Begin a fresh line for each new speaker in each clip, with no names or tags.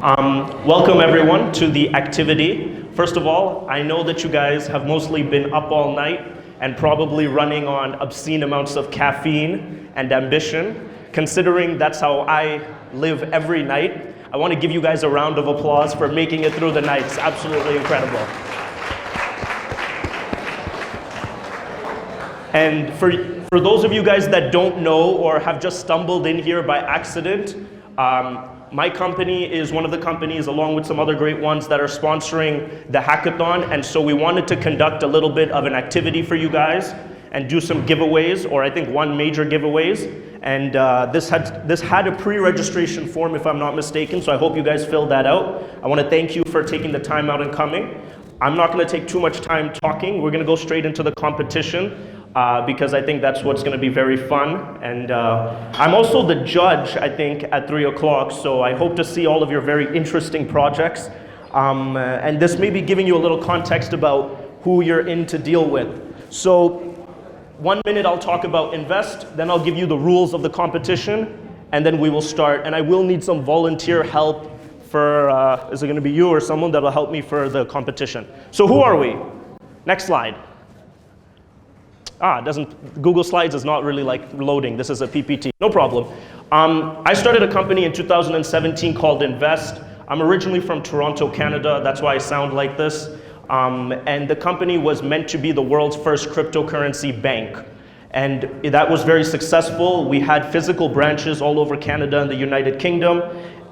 Welcome everyone to the activity. First of all, I know that you guys have mostly been up all night and probably running on obscene amounts of caffeine and ambition. Considering that's how I live every night, I want to give you guys a round of applause for making it through the night. It's absolutely incredible. And for those of you guys that don't know or have just stumbled in here by accident, my company is one of the companies, along with some other great ones, that are sponsoring the hackathon. And so we wanted to conduct a little bit of an activity for you guys and do some giveaways, or I think one major giveaways. And this had a pre-registration form, if I'm not mistaken, so I hope you guys filled that out. I want to thank you for taking the time out and coming. I'm not going to take too much time talking. We're going to go straight into the competition. Because I think that's what's going to be very fun. And I'm also the judge, I think, at 3 o'clock, so I hope to see all of your very interesting projects. And this may be giving you a little context about who you're in to deal with. So 1 minute I'll talk about Nvest, then I'll give you the rules of the competition, and then we will start. And I will need some volunteer help for, is it going to be you or someone that will help me for the competition? So who are we? Next slide. Google Slides is not really like loading. This is a PPT, no problem. I started a company in 2017 called Nvest. I'm originally from Toronto, Canada. That's why I sound like this. And the company was meant to be the world's first cryptocurrency bank. And that was very successful. We had physical branches all over Canada and the United Kingdom.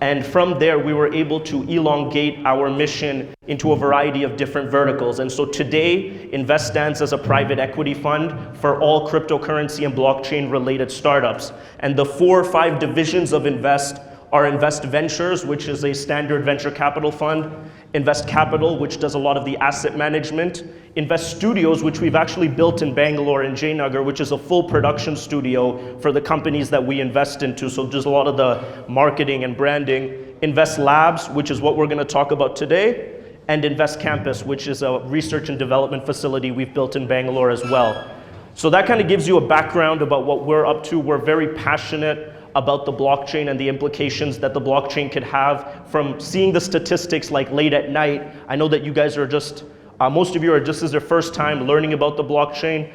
And from there, we were able to elongate our mission into a variety of different verticals. And so today, Nvest stands as a private equity fund for all cryptocurrency and blockchain related startups. And the 4 or 5 divisions of Nvest are Nvest Ventures, which is a standard venture capital fund, Nvest Capital, which does a lot of the asset management, Nvest Studios, which we've actually built in Bangalore in Jaynagar, which is a full production studio for the companies that we invest into. So there's a lot of the marketing and branding. NvestLabs, which is what we're going to talk about today, and Nvest Campus, which is a research and development facility we've built in Bangalore as well. So that kind of gives you a background about what we're up to. We're very passionate about the blockchain and the implications that the blockchain could have. From seeing the statistics like late at night, I know that you guys are just, most of you are just as their first time learning about the blockchain.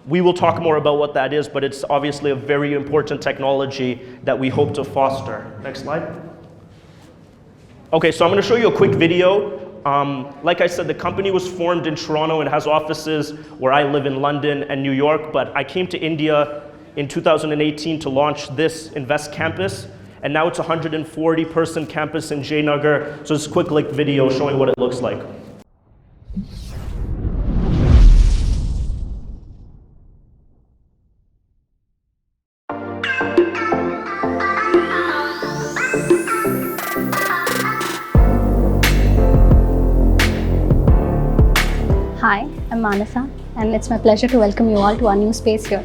We will talk more about what that is, but it's obviously a very important technology that we hope to foster. Next slide. Okay, so I'm going to show you a quick video. Like I said, the company was formed in Toronto and has offices where I live in London and New York, but I came to India in 2018 to launch this Nvest Campus, and now it's a 140-person campus in Jaynagar. So it's a quick video showing what it looks like.
Hi, I'm Manasa, and it's my pleasure to welcome you all to our new space here.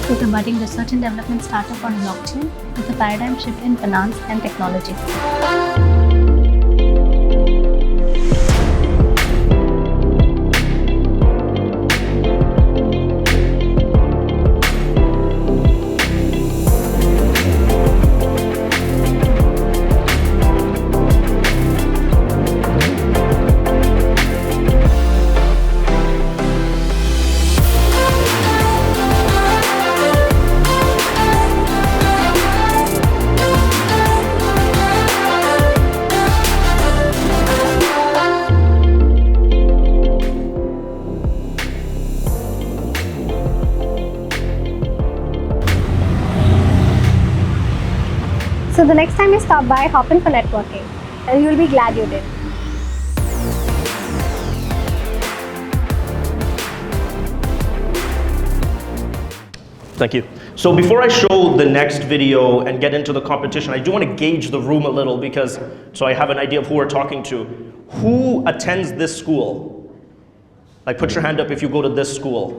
Is a budding research and development startup on blockchain with a paradigm shift in finance and technology. So the next time you stop by, hop in for networking, and you'll be glad you did.
Thank you. So before I show the next video and get into the competition, I do want to gauge the room a little so I have an idea of who we're talking to. Who attends this school? Like put your hand up if you go to this school,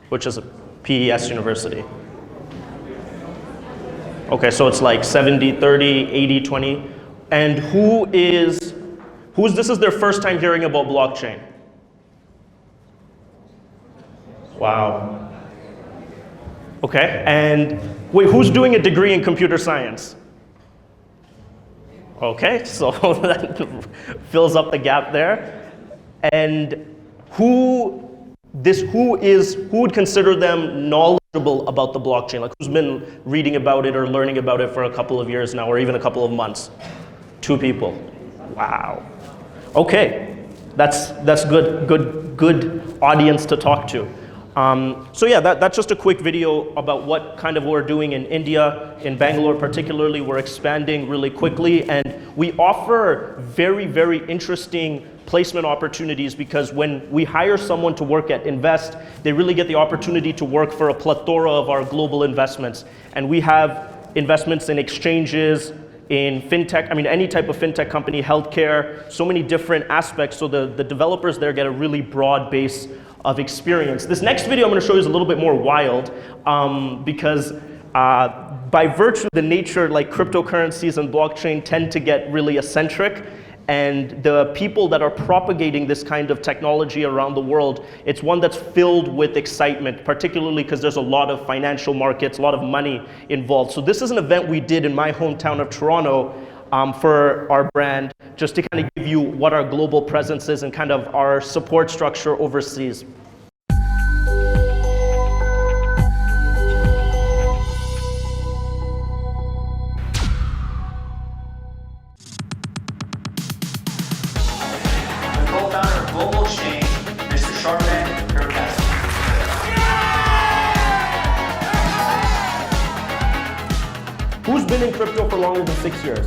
which is a PES university. Okay, so it's like 70, 30, 80, 20. And this is their first time hearing about blockchain? Wow. Okay, and wait, who's doing a degree in computer science? Okay, so that fills up the gap there. And who would consider them knowledgeable about the blockchain? Like who's been reading about it or learning about it for a couple of years now, or even a couple of months? 2 people. Wow. Okay, that's good audience to talk to. So yeah, that's just a quick video about what kind of we're doing in India, in Bangalore particularly. We're expanding really quickly, and we offer very, very interesting placement opportunities because when we hire someone to work at Nvest, they really get the opportunity to work for a plethora of our global investments. And we have investments in exchanges, in fintech, I mean any type of fintech company, healthcare, so many different aspects. So the developers there get a really broad base of experience. This next video I'm going to show you is a little bit more wild because by virtue of the nature, like cryptocurrencies and blockchain tend to get really eccentric, and the people that are propagating this kind of technology around the world, it's one that's filled with excitement, particularly because there's a lot of financial markets, a lot of money involved. So this is an event we did in my hometown of Toronto for our brand, just to kind of give you what our global presence is and kind of our support structure overseas. Who's been in crypto for longer than 6 years?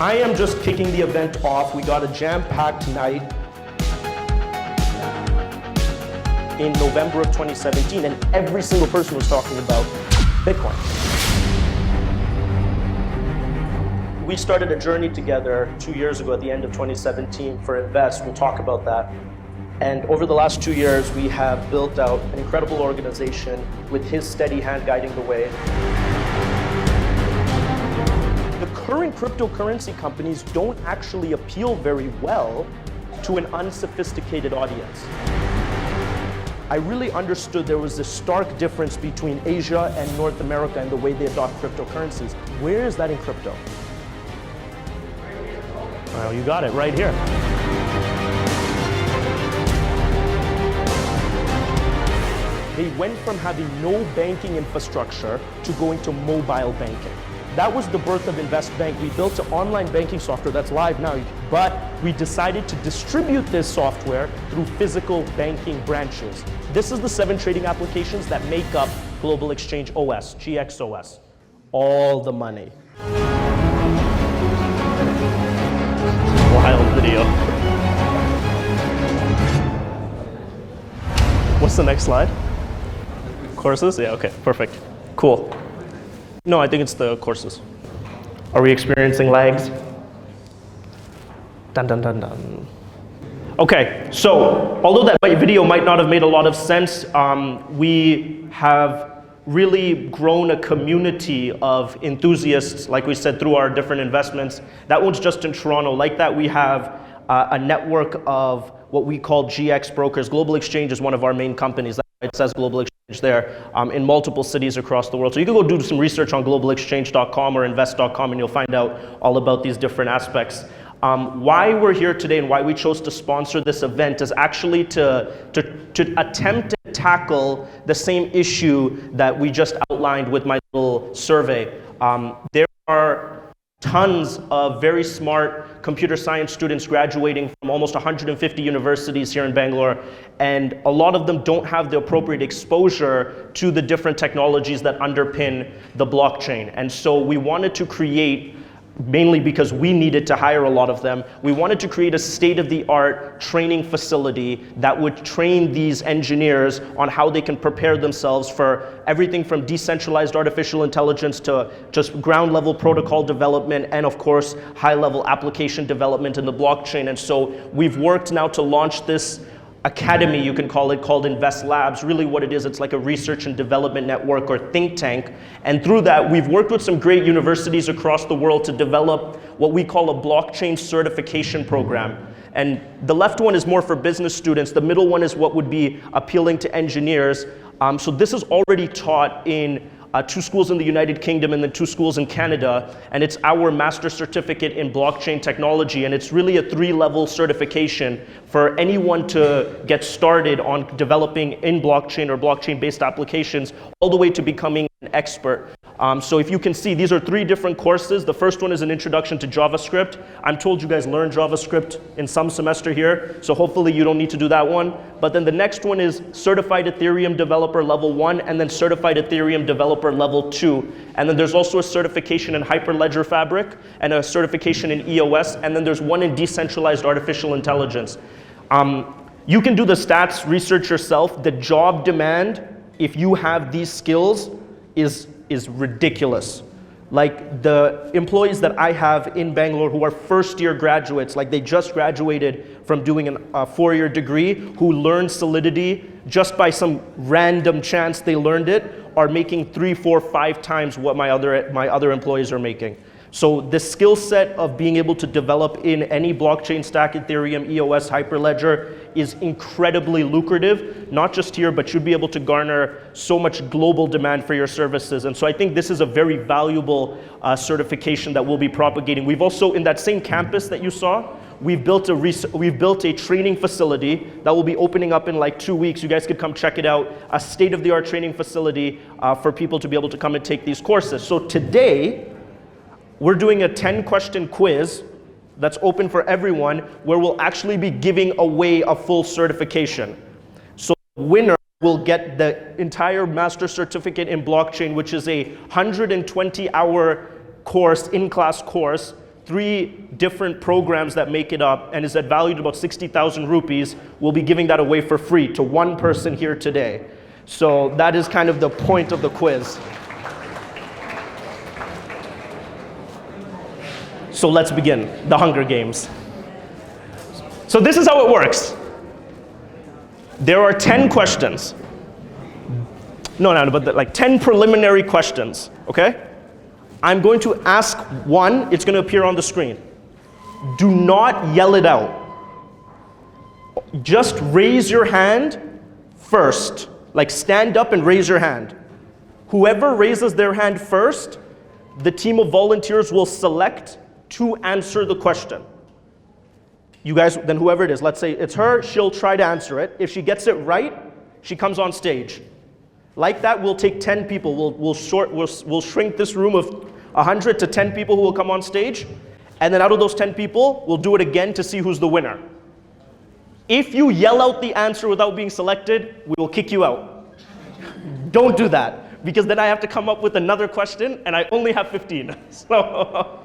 I am just kicking the event off. We got a jam-packed night in November of 2017, and every single person was talking about Bitcoin. We started a journey together 2 years ago at the end of 2017 for Nvest. We'll talk about that. And over the last 2 years, we have built out an incredible organization with his steady hand guiding the way. The current cryptocurrency companies don't actually appeal very well to an unsophisticated audience. I really understood there was this stark difference between Asia and North America in the way they adopt cryptocurrencies. Where is that in crypto? Well, you got it right here. They went from having no banking infrastructure to going to mobile banking. That was the birth of Nvest Bank. We built an online banking software that's live now, but we decided to distribute this software through physical banking branches. This is the 7 trading applications that make up Global Exchange OS, GXOS. All the money. Wild video. What's the next slide? Courses? Yeah, okay, perfect. Cool. No, I think it's the courses. Are we experiencing lags? Dun, dun, dun, dun. Okay, so although that video might not have made a lot of sense, we have really grown a community of enthusiasts, like we said, through our different investments. That one's just in Toronto. Like that, we have a network of what we call GX brokers. Global Exchange is one of our main companies. It says Global Exchange there in multiple cities across the world. So you can go do some research on globalexchange.com or invest.com and you'll find out all about these different aspects. Why we're here today and why we chose to sponsor this event is actually to attempt to tackle the same issue that we just outlined with my little survey. There are tons of very smart computer science students graduating from almost 150 universities here in Bangalore, and a lot of them don't have the appropriate exposure to the different technologies that underpin the blockchain. And so we wanted to create mainly because we needed to hire a lot of them. We wanted to create a state-of-the-art training facility that would train these engineers on how they can prepare themselves for everything from decentralized artificial intelligence to just ground-level protocol development and, of course, high-level application development in the blockchain. And so we've worked now to launch this academy, you can call it, called NvestLabs. Really what it is, it's like a research and development network or think tank. And through that, we've worked with some great universities across the world to develop what we call a blockchain certification program. And the left one is more for business students. The middle one is what would be appealing to engineers. So this is already taught in 2 schools in the United Kingdom and then 2 schools in Canada, and it's our master certificate in blockchain technology, and it's really a 3-level certification for anyone to get started on developing in blockchain or blockchain-based applications, all the way to becoming an expert. So if you can see, these are 3 different courses. The first one is an introduction to JavaScript. I'm told you guys learned JavaScript in some semester here, so hopefully you don't need to do that one. But then the next one is Certified Ethereum Developer Level 1, and then Certified Ethereum Developer Level 2. And then there's also a certification in Hyperledger Fabric, and a certification in EOS, and then there's one in Decentralized Artificial Intelligence. You can do the stats research yourself. The job demand, if you have these skills, is ridiculous. Like the employees that I have in Bangalore who are first-year graduates, like they just graduated from doing a 4-year degree, who learned Solidity just by some random chance they learned it, are making 3, 4, 5 times what my other employees are making. So the skill set of being able to develop in any blockchain stack, Ethereum, EOS, Hyperledger, is incredibly lucrative, not just here, but you'd be able to garner so much global demand for your services. And so I think this is a very valuable certification that we'll be propagating. We've also, in that same campus that you saw, we've built a training facility that will be opening up in like 2 weeks. You guys could come check it out. A state-of-the-art training facility for people to be able to come and take these courses. So today, we're doing a 10-question quiz that's open for everyone, where we'll actually be giving away a full certification. So the winner will get the entire master certificate in blockchain, which is a 120-hour course, in-class course, 3 different programs that make it up, and is valued about 60,000 rupees. We'll be giving that away for free to 1 person here today. So that is kind of the point of the quiz. So let's begin, the Hunger Games. So this is how it works. There are 10 questions. But like 10 preliminary questions, okay? I'm going to ask one, it's going to appear on the screen. Do not yell it out. Just raise your hand first. Like stand up and raise your hand. Whoever raises their hand first, the team of volunteers will select to answer the question. You guys, then whoever it is, let's say it's her, she'll try to answer it. If she gets it right, she comes on stage. Like that, we'll take 10 people. We'll shrink this room of 100 to 10 people who will come on stage. And then out of those 10 people, we'll do it again to see who's the winner. If you yell out the answer without being selected, we will kick you out. Don't do that, because then I have to come up with another question, and I only have 15. So.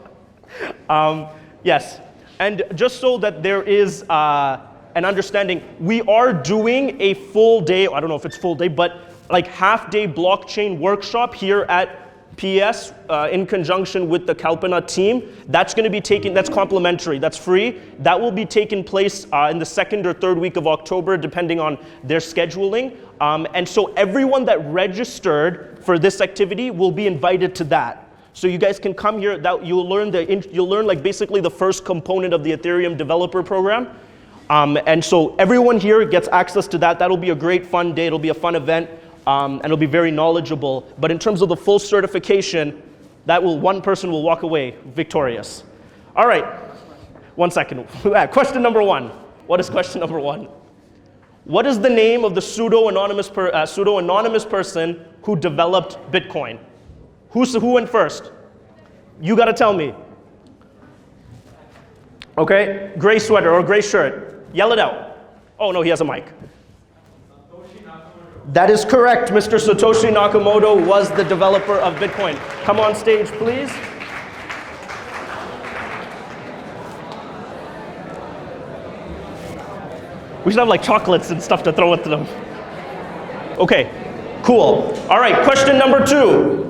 Yes, and just so that there is an understanding, we are doing a full day, I don't know if it's full day, but like half-day blockchain workshop here at PES in conjunction with the Kalpana team. That's going to be that's complimentary, that's free. That will be taking place in the 2nd or 3rd week of October, depending on their scheduling. And so everyone that registered for this activity will be invited to that. So you guys can come here. You'll learn like basically the first component of the Ethereum developer program, and so everyone here gets access to that. That'll be a great fun day. It'll be a fun event, and it'll be very knowledgeable. But in terms of the full certification, one person will walk away victorious. All right, 1 second. Question number 1. What is question number 1? What is the name of the pseudo-anonymous person who developed Bitcoin? Who went first? You gotta tell me. Okay, gray sweater or gray shirt. Yell it out. Oh no, he has a mic. That is correct. Mr. Satoshi Nakamoto was the developer of Bitcoin. Come on stage, please. We should have like chocolates and stuff to throw at them. Okay, cool. All right, question number 2.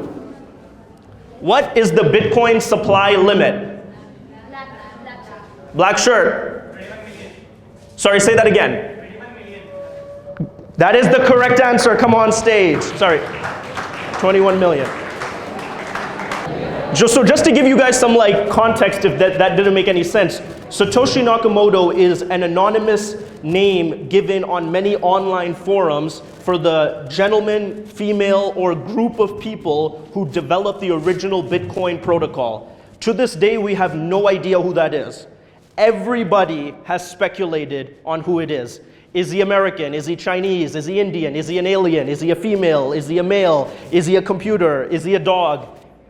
What is the Bitcoin supply limit? Black shirt. Sorry, say that again. That is the correct answer. Come on stage. Sorry. 21 million. Just to give you guys some like context, if that didn't make any sense, Satoshi Nakamoto is an anonymous name given on many online forums for the gentleman, female, or group of people who developed the original Bitcoin protocol. To this day, we have no idea who that is. Everybody has speculated on who it is. Is he American? Is he Chinese? Is he Indian? Is he an alien? Is he a female? Is he a male? Is he a computer? Is he a dog?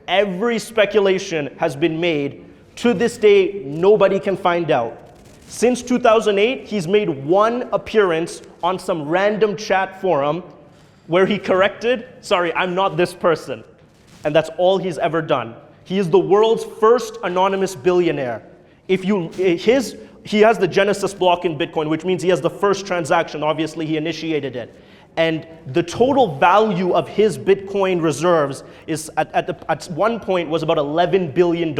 Every speculation has been made. To this day, nobody can find out. Since 2008, he's made one appearance on some random chat forum where he corrected, sorry, I'm not this person. And that's all he's ever done. He is the world's first anonymous billionaire. He has the Genesis block in Bitcoin, which means he has the first transaction. Obviously, he initiated it. And the total value of his Bitcoin reserves is at one point was about $11 billion.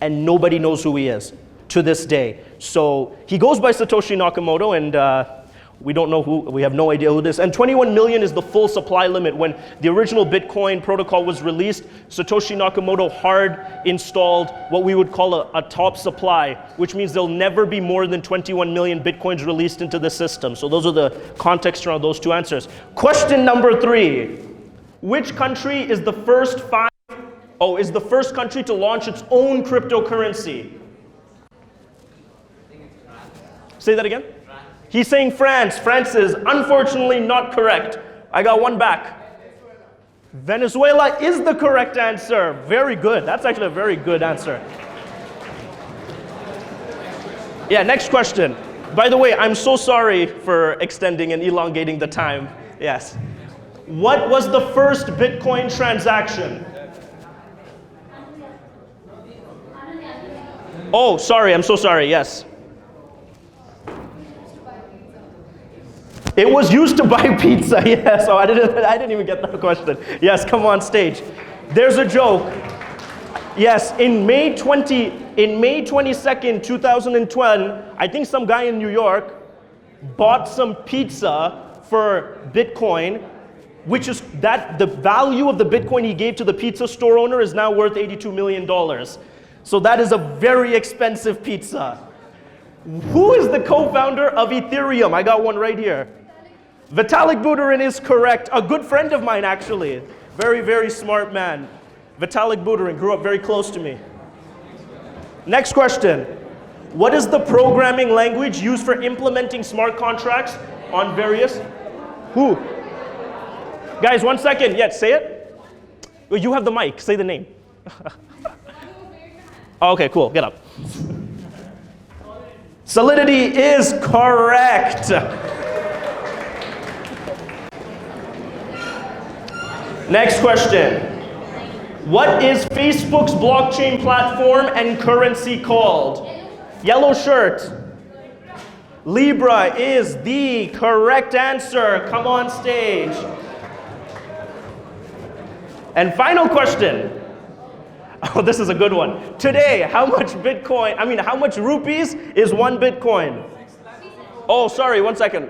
And nobody knows who he is to this day. So he goes by Satoshi Nakamoto, and we don't know who, we have no idea who this is. And 21 million is the full supply limit. When the original Bitcoin protocol was released, Satoshi Nakamoto hard installed what we would call a top supply, which means there'll never be more than 21 million Bitcoins released into the system. So those are the context around those two answers. Question number 3. Which country is the first country to launch its own cryptocurrency? Say that again? He's saying France. France is unfortunately not correct. I got one back. Venezuela is the correct answer. Very good. That's actually a very good answer. Yeah, next question. By the way, I'm so sorry for extending and elongating the time. Yes. What was the first Bitcoin transaction? Oh, sorry. I'm so sorry. Yes. It was used to buy pizza, yes. Oh, I didn't even get that question. Yes, come on stage. There's a joke. Yes, in May 22nd, 2012, I think some guy in New York bought some pizza for Bitcoin, which is that the value of the Bitcoin he gave to the pizza store owner is now worth $82 million. So that is a very expensive pizza. Who is the co-founder of Ethereum? I got one right here. Vitalik Buterin is correct. A good friend of mine, actually. Very, very smart man. Vitalik Buterin grew up very close to me. Next question. What is the programming language used for implementing smart contracts on various? Who? Guys, 1 second. Yeah, say it. Well, you have the mic. Say the name. Okay, cool. Get up. Solidity is correct. Next question. What is Facebook's blockchain platform and currency called? Yellow shirt. Libra is the correct answer. Come on stage. And final question. Oh, this is a good one. Today, how much rupees is 1 Bitcoin? Oh, sorry, 1 second.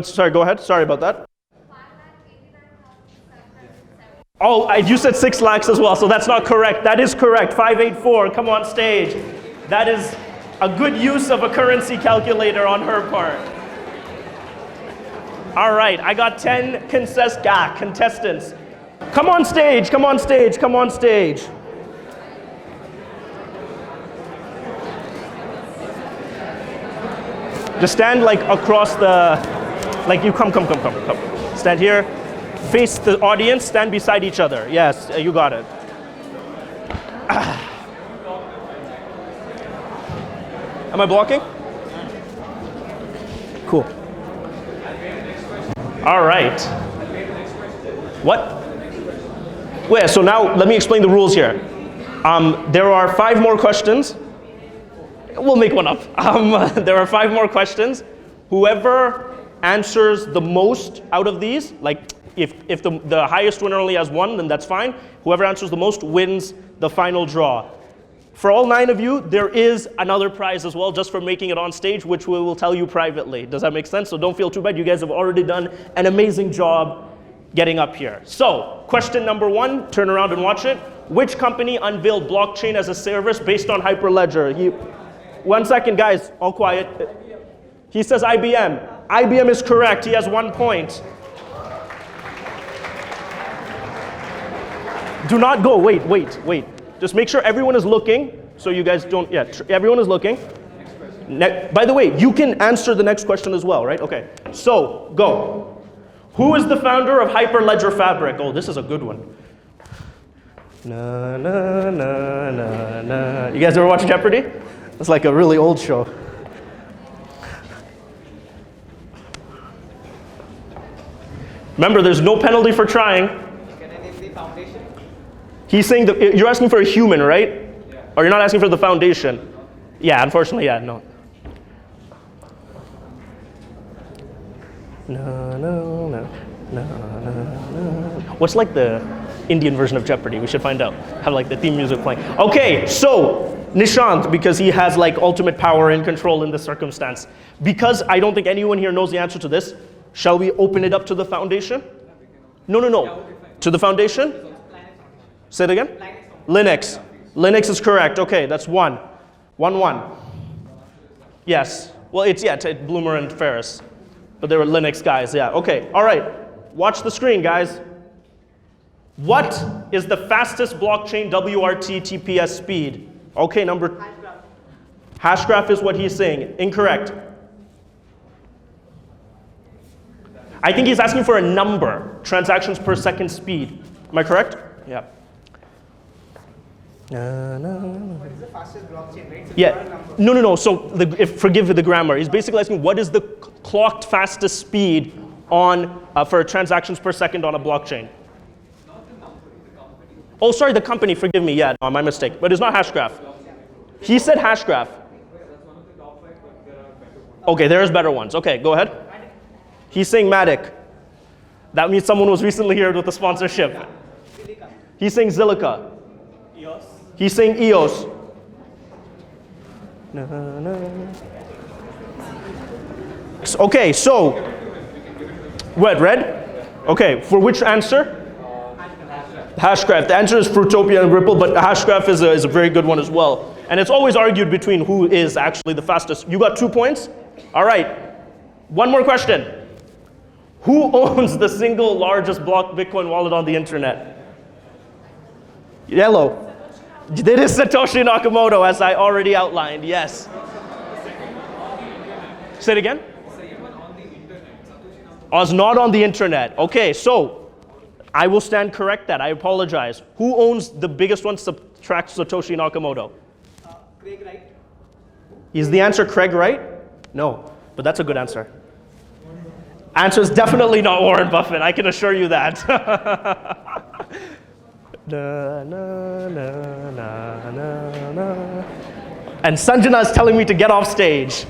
Sorry, go ahead. Sorry about that. Oh, you said 6 lakhs as well, so that's not correct. That is correct. 584. Come on stage. That is a good use of a currency calculator on her part. All right, I got 10 contestants. Come on stage, come on stage, come on stage. Just stand like across the, like you come. Stand here, face the audience, stand beside each other. Yes, you got it. Am I blocking? Cool. All right. What? Well, so now let me explain the rules here. There are 5 more questions. We'll make one up. There are 5 more questions. Whoever answers the most out of these, like if the highest winner only has 1, then that's fine. Whoever answers the most wins the final draw. For all 9 of you, there is another prize as well, just for making it on stage, which we will tell you privately. Does that make sense? So don't feel too bad. You guys have already done an amazing job getting up here. So, question number 1, turn around and watch it. Which company unveiled blockchain as a service based on Hyperledger? 1 second, guys, all quiet. He says IBM. IBM is correct. He has 1 point. Do not go. Wait. Just make sure everyone is looking, so you guys don't, everyone is looking. By the way, you can answer the next question as well, right? Okay, so, go. Who is the founder of Hyperledger Fabric? Oh, this is a good one. Na, na, na, na, na. You guys ever watch Jeopardy? It's like a really old show. Remember, there's no penalty for trying.
Can I name the foundation?
He's saying that you're asking for a human, right?
Yeah.
Or you're not asking for the foundation? Yeah, unfortunately, yeah, no. No, no, no, no, no, no. What's like the Indian version of Jeopardy? We should find out. Have like the theme music playing. Okay, so Nishant, because he has like ultimate power and control in this circumstance. Because I don't think anyone here knows the answer to this, shall we open it up to the foundation? No. To the foundation? Say it again? Linux. Linux is correct. Okay, that's 1. 1-1. Yes. Well, it's Bloomer and Ferris. But they were Linux guys, yeah. Okay, all right. Watch the screen, guys. What is the fastest blockchain WRT TPS speed? Okay, number... Hashgraph is what he's saying. Incorrect. I think he's asking for a number. Transactions per second speed. Am I correct? Yeah.
What is the fastest blockchain, right? So
Yeah. No. So forgive the grammar. He's basically asking what is the clocked fastest speed on for transactions per second on a blockchain.
Not the number, the company.
Oh, sorry, the company. Forgive me. Yeah, no, my mistake. But it's not Hashgraph. He said Hashgraph.
That's one of the top 5, but there are better ones.
Okay, there's better ones. Okay, go ahead. He's saying Matic. That means someone was recently here with the sponsorship.
Silica.
He's saying Zilliqa.
EOS.
He's saying EOS. Okay, so, what, red? Okay, for which answer? Hashgraph. The answer is Fruitopia and Ripple, but Hashgraph is a very good one as well. And it's always argued between who is actually the fastest. You got 2 points? All right. 1 more question. Who owns the single largest block Bitcoin wallet on the internet? Yellow. It is Satoshi Nakamoto, as I already outlined, yes. Say it again? Was not on the internet. Okay, so I will stand correct that. I apologize. Who owns the biggest one, subtract Satoshi Nakamoto?
Craig Wright.
Is the answer Craig Wright? No, but that's a good answer. Answer is definitely not Warren Buffett. I can assure you that. Na, na, na, na, na, na. And Sanjana is telling me to get off stage.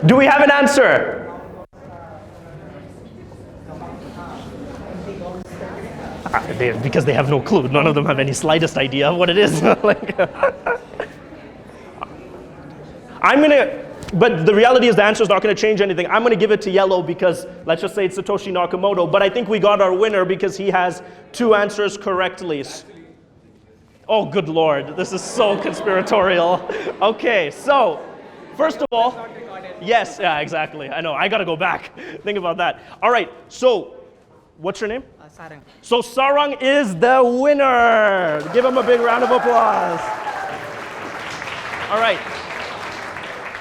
Do we have an answer? Because they have no clue. None of them have any slightest idea of what it is. But the reality is the answer is not going to change anything. I'm going to give it to yellow because let's just say it's Satoshi Nakamoto. But I think we got our winner because he has 2 answers correctly. Oh, good Lord. This is so conspiratorial. Okay, so first of all, yes, yeah, exactly. I know. I got to go back. Think about that. All right, so what's your name?
Sarang.
So Sarang is the winner. Give him a big round of applause. All right.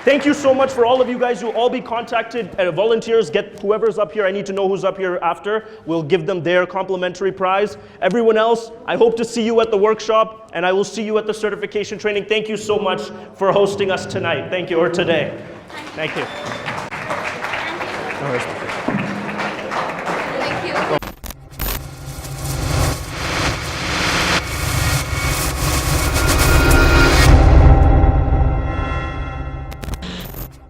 Thank you so much for all of you guys. You'll all be contacted. Volunteers, get whoever's up here. I need to know who's up here after. We'll give them their complimentary prize. Everyone else, I hope to see you at the workshop, and I will see you at the certification training. Thank you so much for hosting us tonight. Thank you, or today. Thank you. No worries.